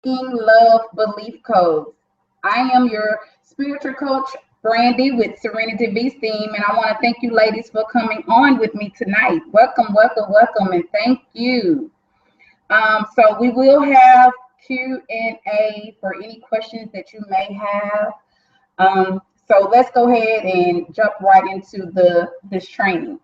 Love Belief Codes. I am your spiritual coach, Brandy, with Serenity Be Steam, and I want to thank you, ladies, for coming on with me tonight. Welcome, welcome, welcome, and thank you. So we will have Q&A for any questions that you may have. So let's go ahead and jump right into this training.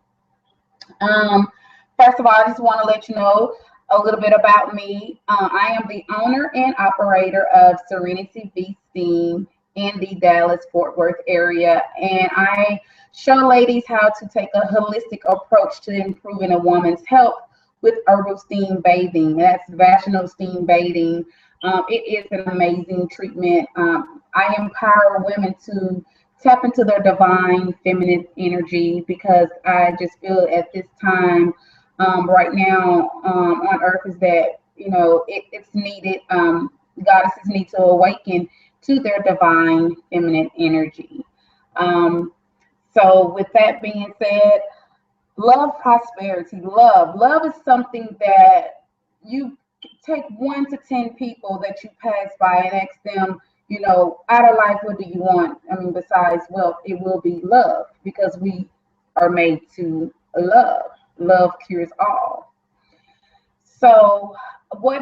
First of all, I just want to let you know a little bit about me. I am the owner and operator of Serenity Be Steam in the Dallas-Fort Worth area, and I show ladies how to take a holistic approach to improving a woman's health with herbal steam bathing. That's vaginal steam bathing. It is an amazing treatment. I empower women to tap into their divine feminine energy because I just feel at this time right now on earth is that, it's needed. Goddesses need to awaken to their divine feminine energy. So with that being said, love, prosperity, love is something that you take 1 to 10 people that you pass by and ask them, out of life, what do you want? I mean, besides wealth, it will be love because we are made to love. Love cures all. So what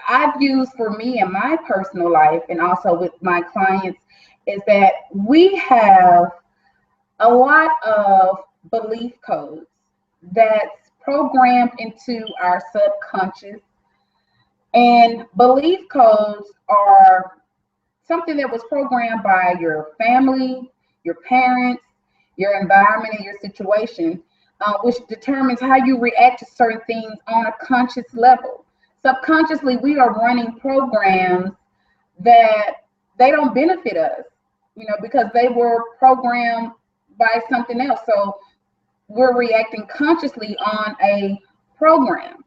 I've used for me in my personal life and also with my clients is that we have a lot of belief codes that's programmed into our subconscious. And belief codes are something that was programmed by your family, your parents, your environment, and your situation, which determines how you react to certain things on a conscious level. Subconsciously, we are running programs that they don't benefit us, because they were programmed by something else. So we're reacting consciously on a program.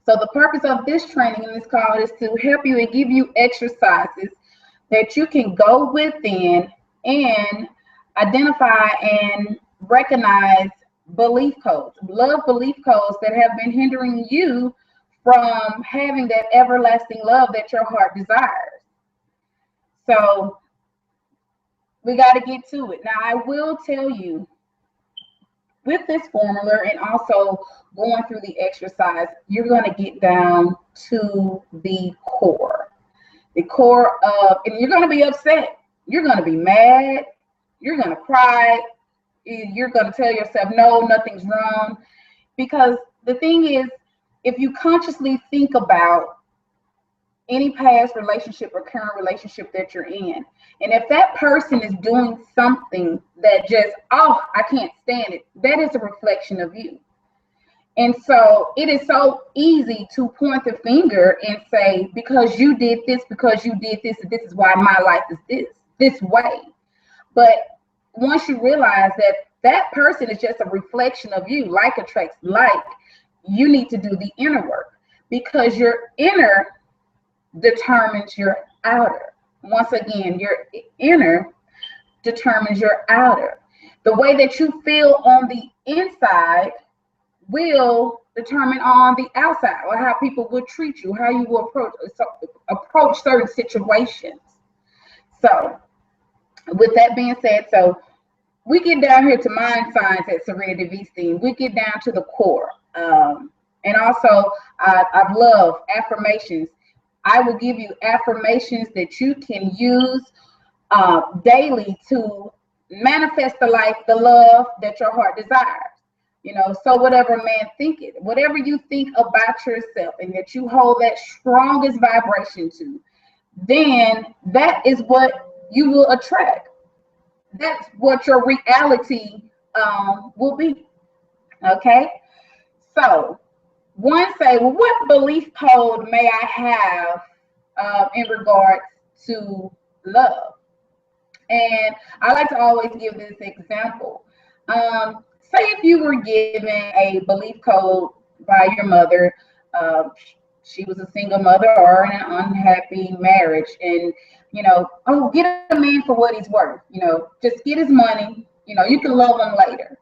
So the purpose of this training in this call is to help you and give you exercises that you can go within and identify and recognize belief codes, love belief codes that have been hindering you from having that everlasting love that your heart desires. So we got to get to it. Now, I will tell you, with this formula and also going through the exercise, you're going to get down to the core. The core of, and you're going to be upset. You're going to be mad. You're going to cry. You're going to tell yourself, no, nothing's wrong. Because the thing is, if you consciously think about any past relationship or current relationship that you're in, and if that person is doing something that just, I can't stand it, that is a reflection of you. And so it is so easy to point the finger and say, because you did this, this is why my life is this way. But once you realize that that person is just a reflection of you, like attracts like, you need to do the inner work, because your inner determines your outer. Once again, your inner determines your outer. The way that you feel on the inside will determine on the outside, or how people will treat you, how you will approach certain situations. So with that being said, so we get down here to mind science at Serenity Be Steam. We get down to the core. And also, I love affirmations. I will give you affirmations that you can use daily to manifest the life, the love that your heart desires. So whatever man thinketh, whatever you think about yourself and that you hold that strongest vibration to, then that is what you will attract. That's what your reality will be. Okay? So one say, well, what belief code may I have in regards to love? And I like to always give this example. Say if you were given a belief code by your mother, she was a single mother or in an unhappy marriage, and get a man for what he's worth. Just get his money. You can love him later.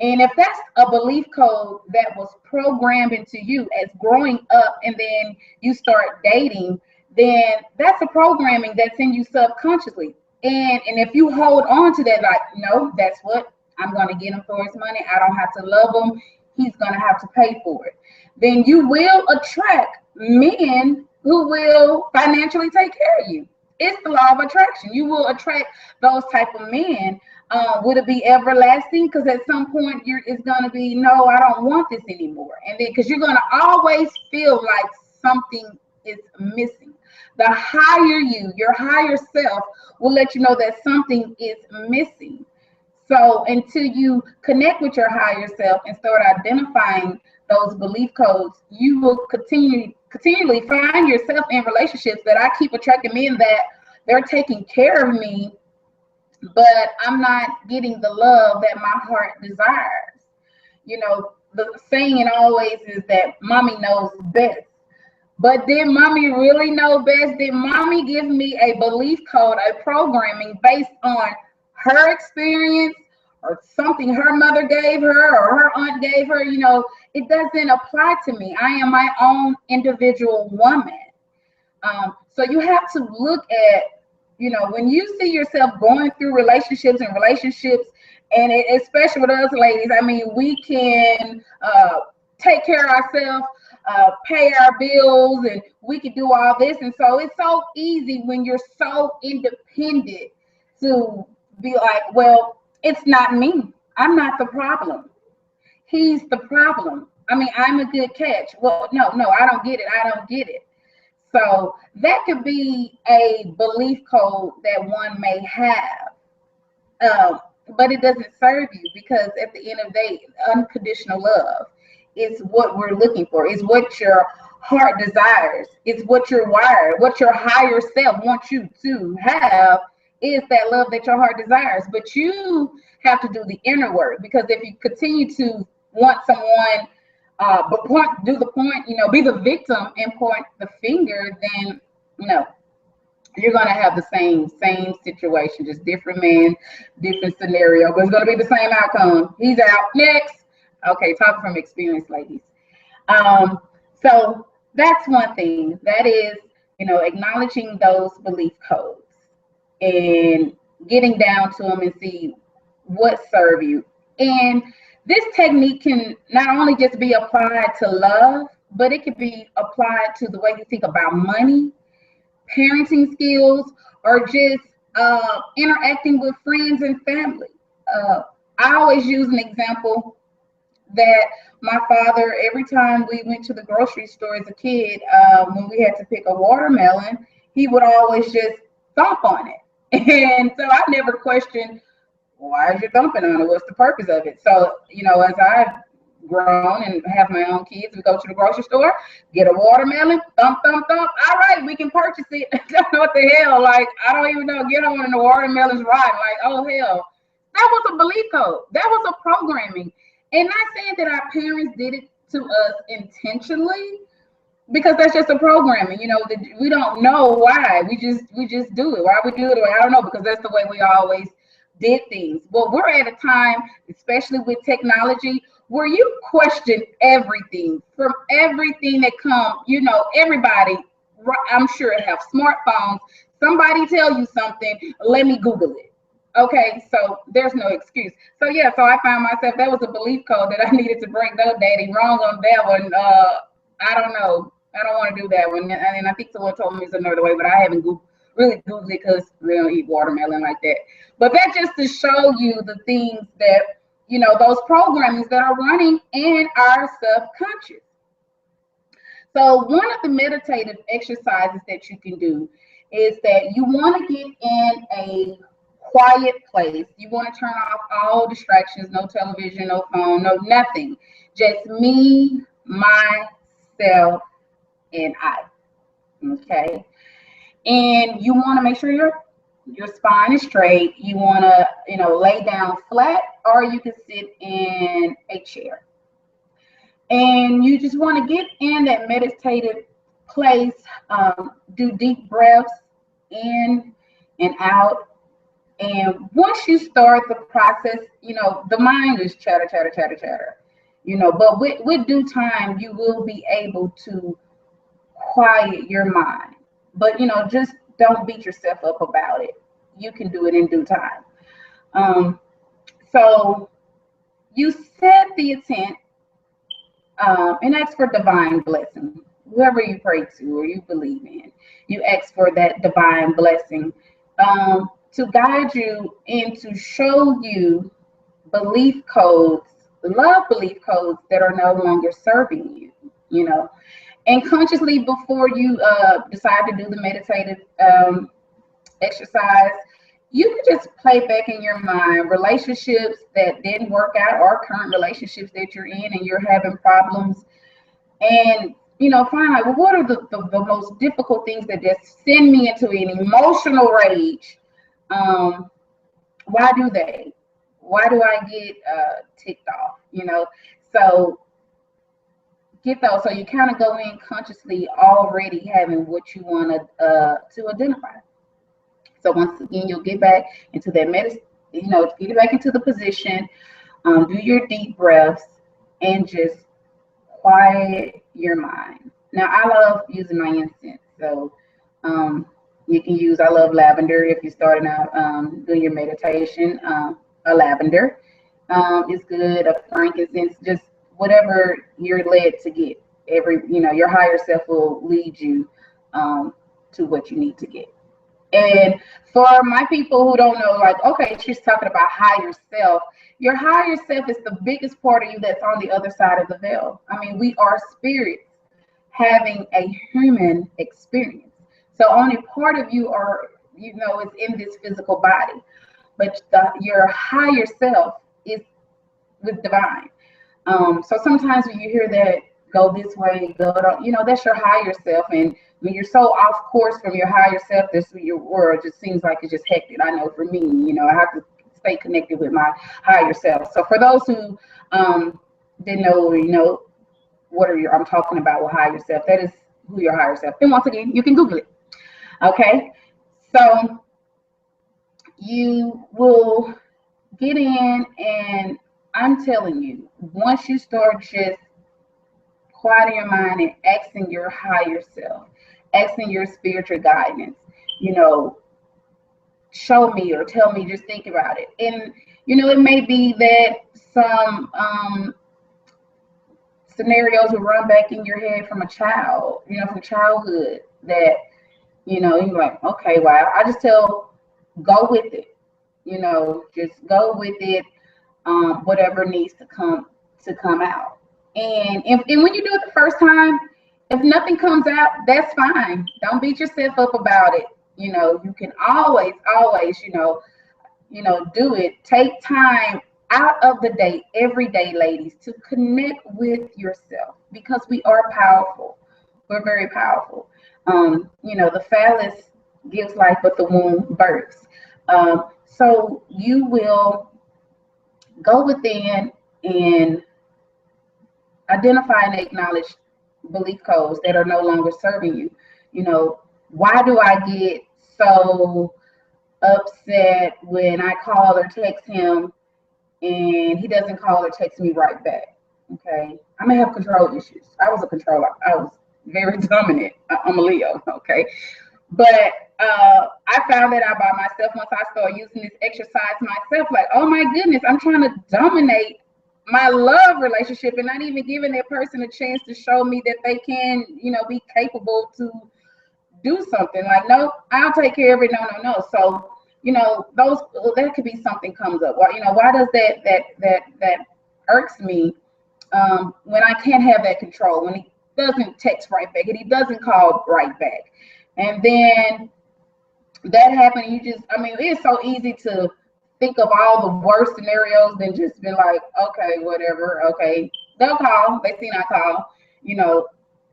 And if that's a belief code that was programmed into you as growing up and then you start dating, then that's a programming that's in you subconsciously. And if you hold on to that, like, no, that's what I'm going to get him for his money. I don't have to love him. He's going to have to pay for it. Then you will attract men who will financially take care of you. It's the law of attraction. You will attract those type of men. Would it be everlasting? Because at some point it's going to be, no, I don't want this anymore. And then because you're going to always feel like something is missing. The higher your higher self will let you know that something is missing. So until you connect with your higher self and start identifying those belief codes, you will continually find yourself in relationships that I keep attracting men that they're taking care of me, but I'm not getting the love that my heart desires. You know, the saying always is that mommy knows best. But did mommy really know best? Did mommy give me a belief code, a programming based on her experience or something her mother gave her or her aunt gave her? You know, it doesn't apply to me. I am my own individual woman. So you have to look at, you know, when you see yourself going through relationships, and especially with us ladies, I mean, we can take care of ourselves, pay our bills, and we can do all this. And so it's so easy when you're so independent to be like, well, it's not me. I'm not the problem. He's the problem. I mean, I'm a good catch. Well, no, I don't get it. I don't get it. So that could be a belief code that one may have, but it doesn't serve you, because at the end of the day, unconditional love is what we're looking for. It's what your heart desires. It's what you're wired. What your higher self wants you to have is that love that your heart desires. But you have to do the inner work, because if you continue to want someone, be the victim and point the finger, then you're gonna have the same situation, just different man, different scenario, but it's gonna be the same outcome. He's out next. Okay, talking from experience, ladies. So that's one thing. That is, acknowledging those belief codes and getting down to them and see what serve you. And this technique can not only just be applied to love, but it can be applied to the way you think about money, parenting skills, or just interacting with friends and family. I always use an example that my father, every time we went to the grocery store as a kid, when we had to pick a watermelon, he would always just thump on it. And so I never questioned, why is you thumping on it? What's the purpose of it? So, as I've grown and have my own kids, we go to the grocery store, get a watermelon, thump, thump, thump. All right, we can purchase it. What the hell? Like, I don't even know. Get on and the watermelon's rotten. Like, oh, hell. That was a belief code. That was a programming. And not saying that our parents did it to us intentionally, because that's just a programming. We don't know why. We just do it. Why we do it? I don't know, because that's the way we always did things. Well, we're at a time, especially with technology, where you question everything, from everything that comes. Everybody, I'm sure, have smartphones. Somebody tell you something, let me Google it. Okay, so there's no excuse. So I found myself, that was a belief code that I needed to break. No, Daddy, wrong on that one. I don't know. I don't want to do that one. And I think someone told me it's another way, but I haven't really Googled it, because we don't eat watermelon like that. But that's just to show you the things that, those programmings that are running in our subconscious. So one of the meditative exercises that you can do is that you want to get in a quiet place. You want to turn off all distractions, no television, no phone, no nothing. Just me, myself, and I. Okay. And you want to make sure your spine is straight. You want to, lay down flat, or you can sit in a chair. And you just want to get in that meditative place. Do deep breaths in and out. And once you start the process, the mind is chatter, chatter, chatter, chatter, but with due time, you will be able to quiet your mind. But, just don't beat yourself up about it. You can do it in due time. So you set the intent, and ask for divine blessing. Whoever you pray to or you believe in, you ask for that divine blessing to guide you and to show you belief codes, love belief codes that are no longer serving you, And consciously, before you decide to do the meditative exercise, you can just play back in your mind relationships that didn't work out or current relationships that you're in and you're having problems. And, find out, well, what are the most difficult things that just send me into an emotional rage? Why do they? Why do I get ticked off? So get those. So you kind of go in consciously already having what you want to identify. So once again, you'll get back into that get back into the position, do your deep breaths, and just quiet your mind. Now, I love using my incense. So you can use, I love lavender if you're starting out doing your meditation. A lavender is good, a frankincense, just whatever you're led to get. Your higher self will lead you to what you need to get. And for my people who don't know, like, okay, she's talking about higher self. Your higher self is the biggest part of you that's on the other side of the veil. I mean, we are spirits having a human experience. So only part of you is in this physical body. But your higher self is with divine. So sometimes when you hear that, go this way, that's your higher self. And when you're so off course from your higher self, your world just seems like it's just hectic. I know for me, I have to stay connected with my higher self. So for those who didn't know, I'm talking about with higher self, that is who your higher self. And once again, you can Google it. Okay, so you will get in, and I'm telling you, once you start just quieting your mind and asking your higher self, asking your spiritual guidance, show me or tell me, just think about it. And, it may be that some scenarios will run back in your head from a child, from childhood that, you're like, okay, wow. I just go with it, just go with it, whatever needs to come out. And when you do it the first time, if nothing comes out, that's fine. Don't beat yourself up about it. You can always, do it. Take time out of the day, every day, ladies, to connect with yourself, because we are powerful. We're very powerful. The phallus gives life, but the womb births. So you will go within and identify and acknowledge belief codes that are no longer serving you. Why do I get so upset when I call or text him and he doesn't call or text me right back? Okay, I may have control issues. I was a controller. I was very dominant. I'm a Leo. Okay, but I found that out by myself once I started using this exercise myself. Like, oh my goodness, I'm trying to dominate my love relationship and not even giving that person a chance to show me that they can, be capable to do something. Like, no, I'll take care of it. No. So, that could be something comes up. Well, why does that irks me when I can't have that control, when he doesn't text right back and he doesn't call right back. And then that happened, it's so easy to think of all the worst scenarios than just be like, okay, whatever, okay. They'll call, they see I call,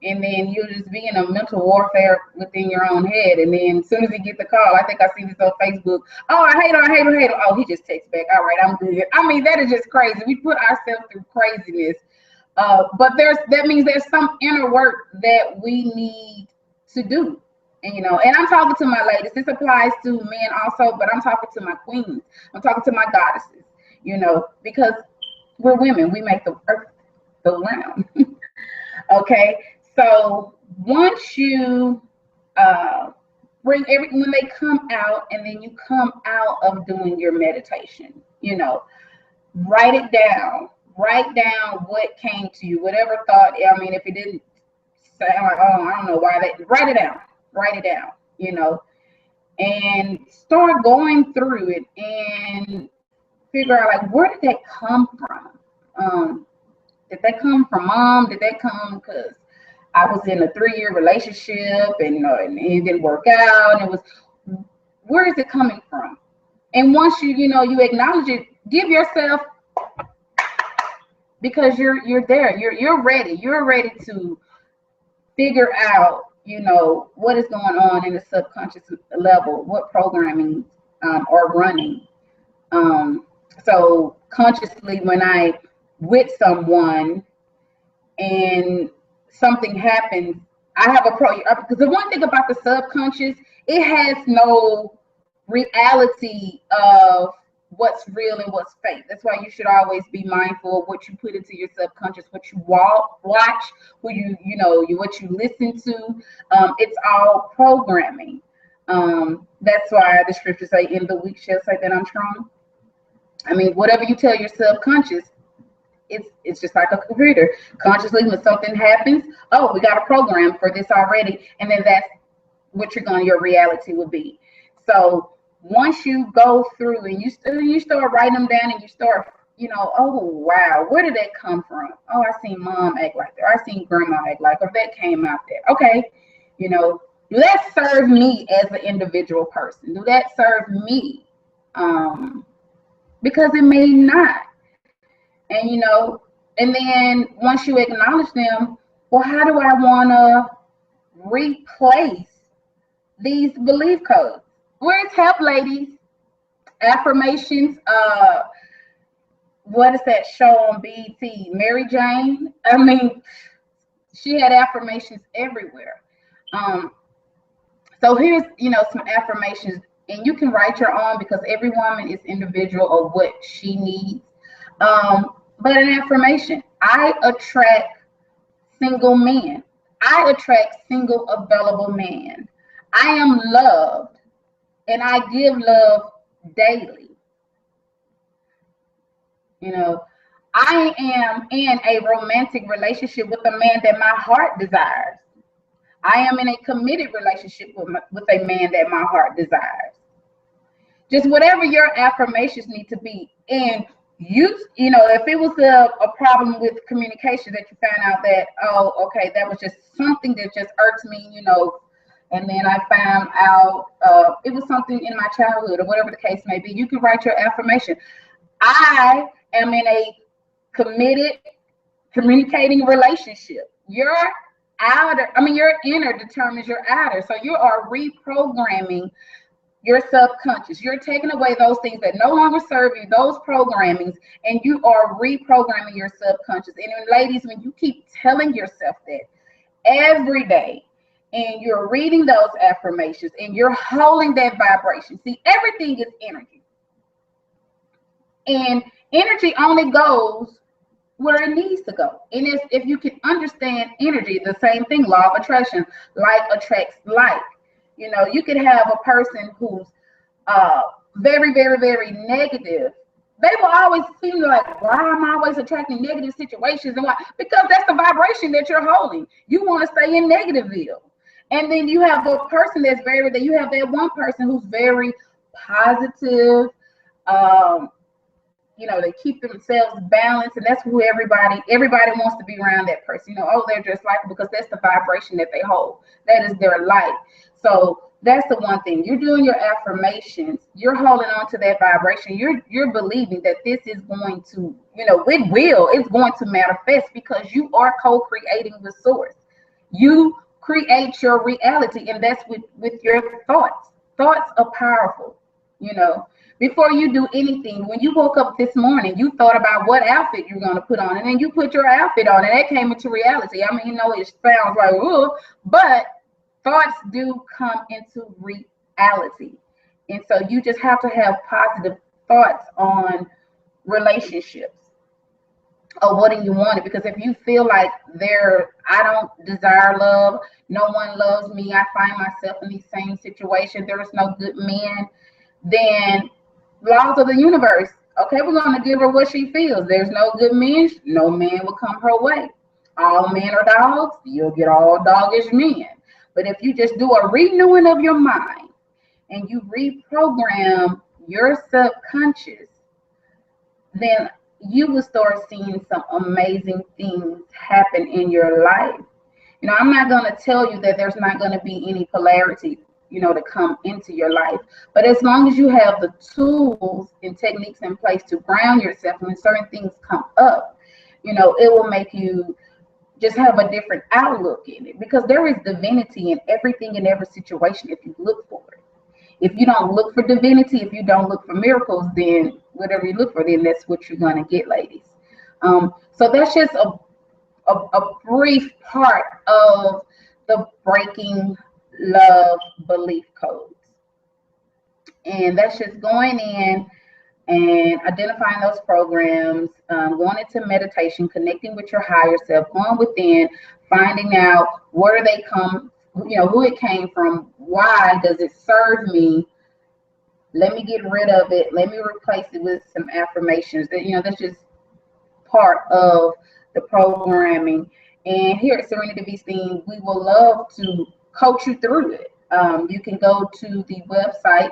and then you'll just be in a mental warfare within your own head. And then as soon as you get the call, I think I see this on Facebook. Oh, I hate him. Oh, he just texts back. All right, I'm good. That is just crazy. We put ourselves through craziness. But that means there's some inner work that we need to do. And I'm talking to my ladies. This applies to men also, but I'm talking to my queens. I'm talking to my goddesses, because we're women. We make the earth go round. Okay. So once you when they come out, and then you come out of doing your meditation, write it down. Write down what came to you, whatever thought. I mean, if it didn't sound like, oh, I don't know why that, write it down. Write it down, and start going through it and figure out, like, where did that come from? Did that come from mom? Did that come because I was in a 3-year relationship and it didn't work out? And it was, where is it coming from? And once you acknowledge it, give yourself, because you're there, you're ready. You're ready to figure out, what is going on in the subconscious level, what programming are running. So consciously, when I with someone and something happens, I have because the one thing about the subconscious, it has no reality of what's real and what's fake. That's why you should always be mindful of what you put into your subconscious, what you watch, what you listen to. It's all programming. That's why the scriptures say, "In the weak shall say that I'm strong." I mean, whatever you tell your subconscious, it's just like a computer. Consciously, when something happens, oh, we got a program for this already, and then that's what your reality will be. So once you go through and you start writing them down, and you start, oh wow, where did that come from? Oh, I seen mom act like that. Or I seen grandma act like, or that came out there. Okay, do that serve me as an individual person? Do that serve me? Because it may not. And and then once you acknowledge them, well, how do I want to replace these belief codes? Where's help, ladies? Affirmations. What is that show on BET? Mary Jane. I mean, she had affirmations everywhere. So here's some affirmations, and you can write your own, because every woman is individual of what she needs. But an affirmation: I attract single men. I attract single available men. I am loved, and I give love daily. I am in a romantic relationship with a man that my heart desires. I am in a committed relationship with a man that my heart desires. Just whatever your affirmations need to be. And if it was a problem with communication, that you found out that, oh, okay, that was just something that just irks me, and then I found out it was something in my childhood, or whatever the case may be, you can write your affirmation. I am in a committed, communicating relationship. Your inner determines your outer. So you are reprogramming your subconscious. You're taking away those things that no longer serve you, those programmings, and you are reprogramming your subconscious. And ladies, when you keep telling yourself that every day, and you're reading those affirmations, and you're holding that vibration. See, everything is energy. And energy only goes where it needs to go. And if you can understand energy, the same thing, law of attraction, like attracts like. You could have a person who's very, very, very negative. They will always seem like, why am I always attracting negative situations? And why? Because that's the vibration that you're holding. You want to stay in Negativeville. And then you have a person you have that one person who's very positive. They keep themselves balanced, and that's who everybody wants to be around that person. They're just like, because that's the vibration that they hold. That is their light. So that's the one thing. You're doing your affirmations. You're holding on to that vibration. You're believing that this is going to, it's going to manifest, because you are co-creating the source. You create your reality, and that's with your thoughts. Thoughts are powerful. Before you do anything, when you woke up this morning, you thought about what outfit you're going to put on, and then you put your outfit on, and that came into reality. It sounds like, ooh, but thoughts do come into reality. And so you just have to have positive thoughts on relationships or what do you want it. Because if you feel like I don't desire love, no one loves me, I find myself in these same situations, there's no good men, then laws of the universe, okay, we're going to give her what she feels. There's no good men, no man will come her way. All men are dogs, you'll get all doggish men. But if you just do a renewing of your mind and you reprogram your subconscious, then you will start seeing some amazing things happen in your life. You know, I'm not going to tell you that there's not going to be any polarity, to come into your life. But as long as you have the tools and techniques in place to ground yourself, and when certain things come up, it will make you just have a different outlook in it, because there is divinity in everything, in every situation, if you look for it. If you don't look for divinity, if you don't look for miracles, then whatever you look for, then that's what you're going to get, ladies. So that's just a brief part of the breaking love belief codes. And that's just going in and identifying those programs, going into meditation, connecting with your higher self, going within, finding out where they come, who it came from, why does it serve me, let me get rid of it, let me replace it with some affirmations. That's just part of the programming. And here at Serenity Beast Theme, we will love to coach you through it. You can go to the website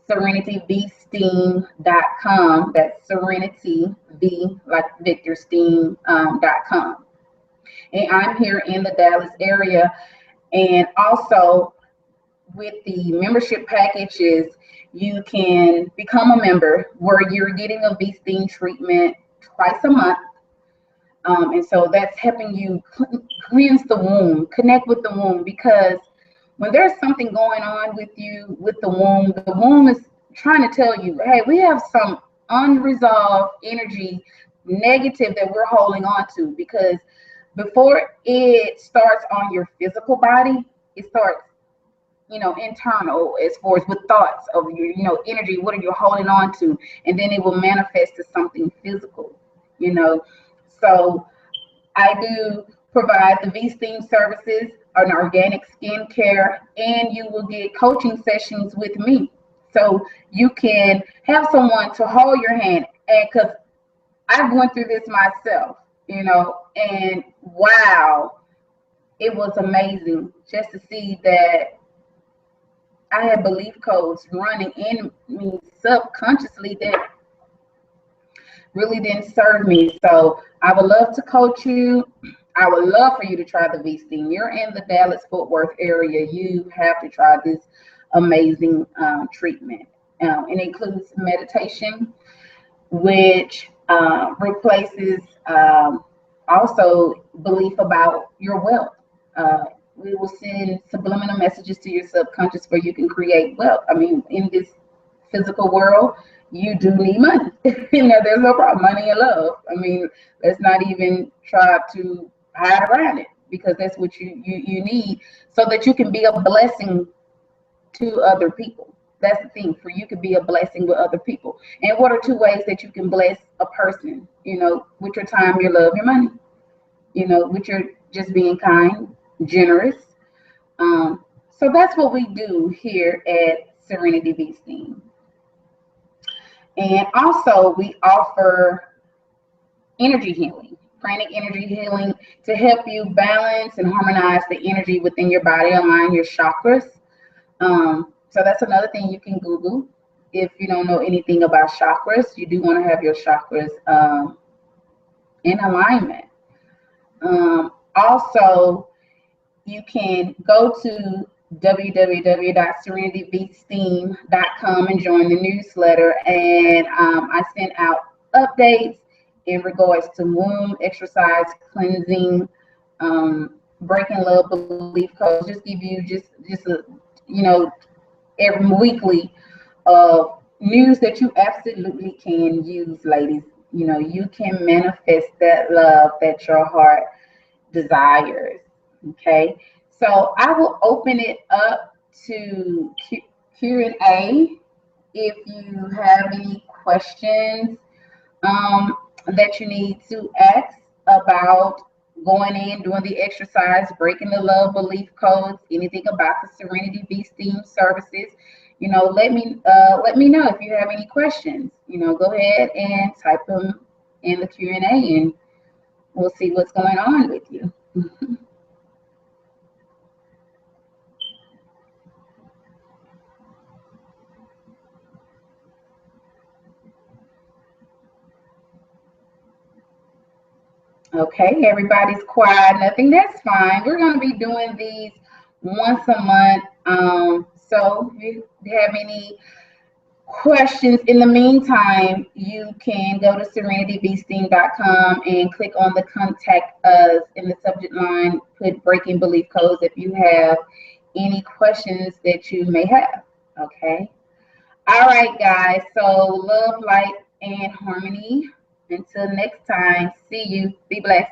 serenitybeasting.com. That's Serenity B like Victor Steam.com. And I'm here in the Dallas area. And also with the membership packages, you can become a member where you're getting a bee sting treatment twice a month. And so that's helping you cleanse the womb, connect with the womb, because when there's something going on with you, with the womb is trying to tell you, hey, we have some unresolved energy, negative, that we're holding on to. Because before it starts on your physical body, it starts, internal, as far as with thoughts of your, energy, what are you holding on to? And then it will manifest to something physical, So I do provide the V-Steam services, an organic skincare, and you will get coaching sessions with me. So you can have someone to hold your hand, and because I went through this myself, and wow, it was amazing just to see that I had belief codes running in me subconsciously that really didn't serve me. So I would love to coach you. I would love for you to try the V-Steam. You're in the Dallas-Fort Worth area, you have to try this amazing treatment. It includes meditation, which replaces also belief about your wealth. We will send subliminal messages to your subconscious where you can create wealth. I mean, in this physical world, you do need money. There's no problem. Money and love. I mean, let's not even try to hide around it, because that's what you need, so that you can be a blessing to other people. That's the thing, for you to be a blessing with other people. And what are two ways that you can bless a person? With your time, your love, your money. With your just being kind, generous. So that's what we do here at Serenity Beast Theme. And also we offer energy healing, pranic energy healing, to help you balance and harmonize the energy within your body, align your chakras. So that's another thing you can Google if you don't know anything about chakras. You do want to have your chakras in alignment. Also, you can go to www.serenitybeasting.com and join the newsletter. And I send out updates in regards to womb exercise, cleansing, breaking love belief codes. Just give you just a every weekly news that you absolutely can use, ladies. You can manifest that love that your heart desires. Okay, So I will open it up to Q&A if you have any questions that you need to ask about going in, doing the exercise, breaking the love belief codes, anything about the Serenity Be Steam services. Let me know if you have any questions. Go ahead and type them in the Q&A, and we'll see what's going on with you. Okay, everybody's quiet. Nothing. That's fine. We're going to be doing these once a month. So if you have any questions in the meantime, you can go to serenitybeesteam.com and click on the contact us in the subject line, put breaking belief codes if you have any questions that you may have. Okay. All right, guys. So love, light, and harmony. Until next time, see you. Be blessed.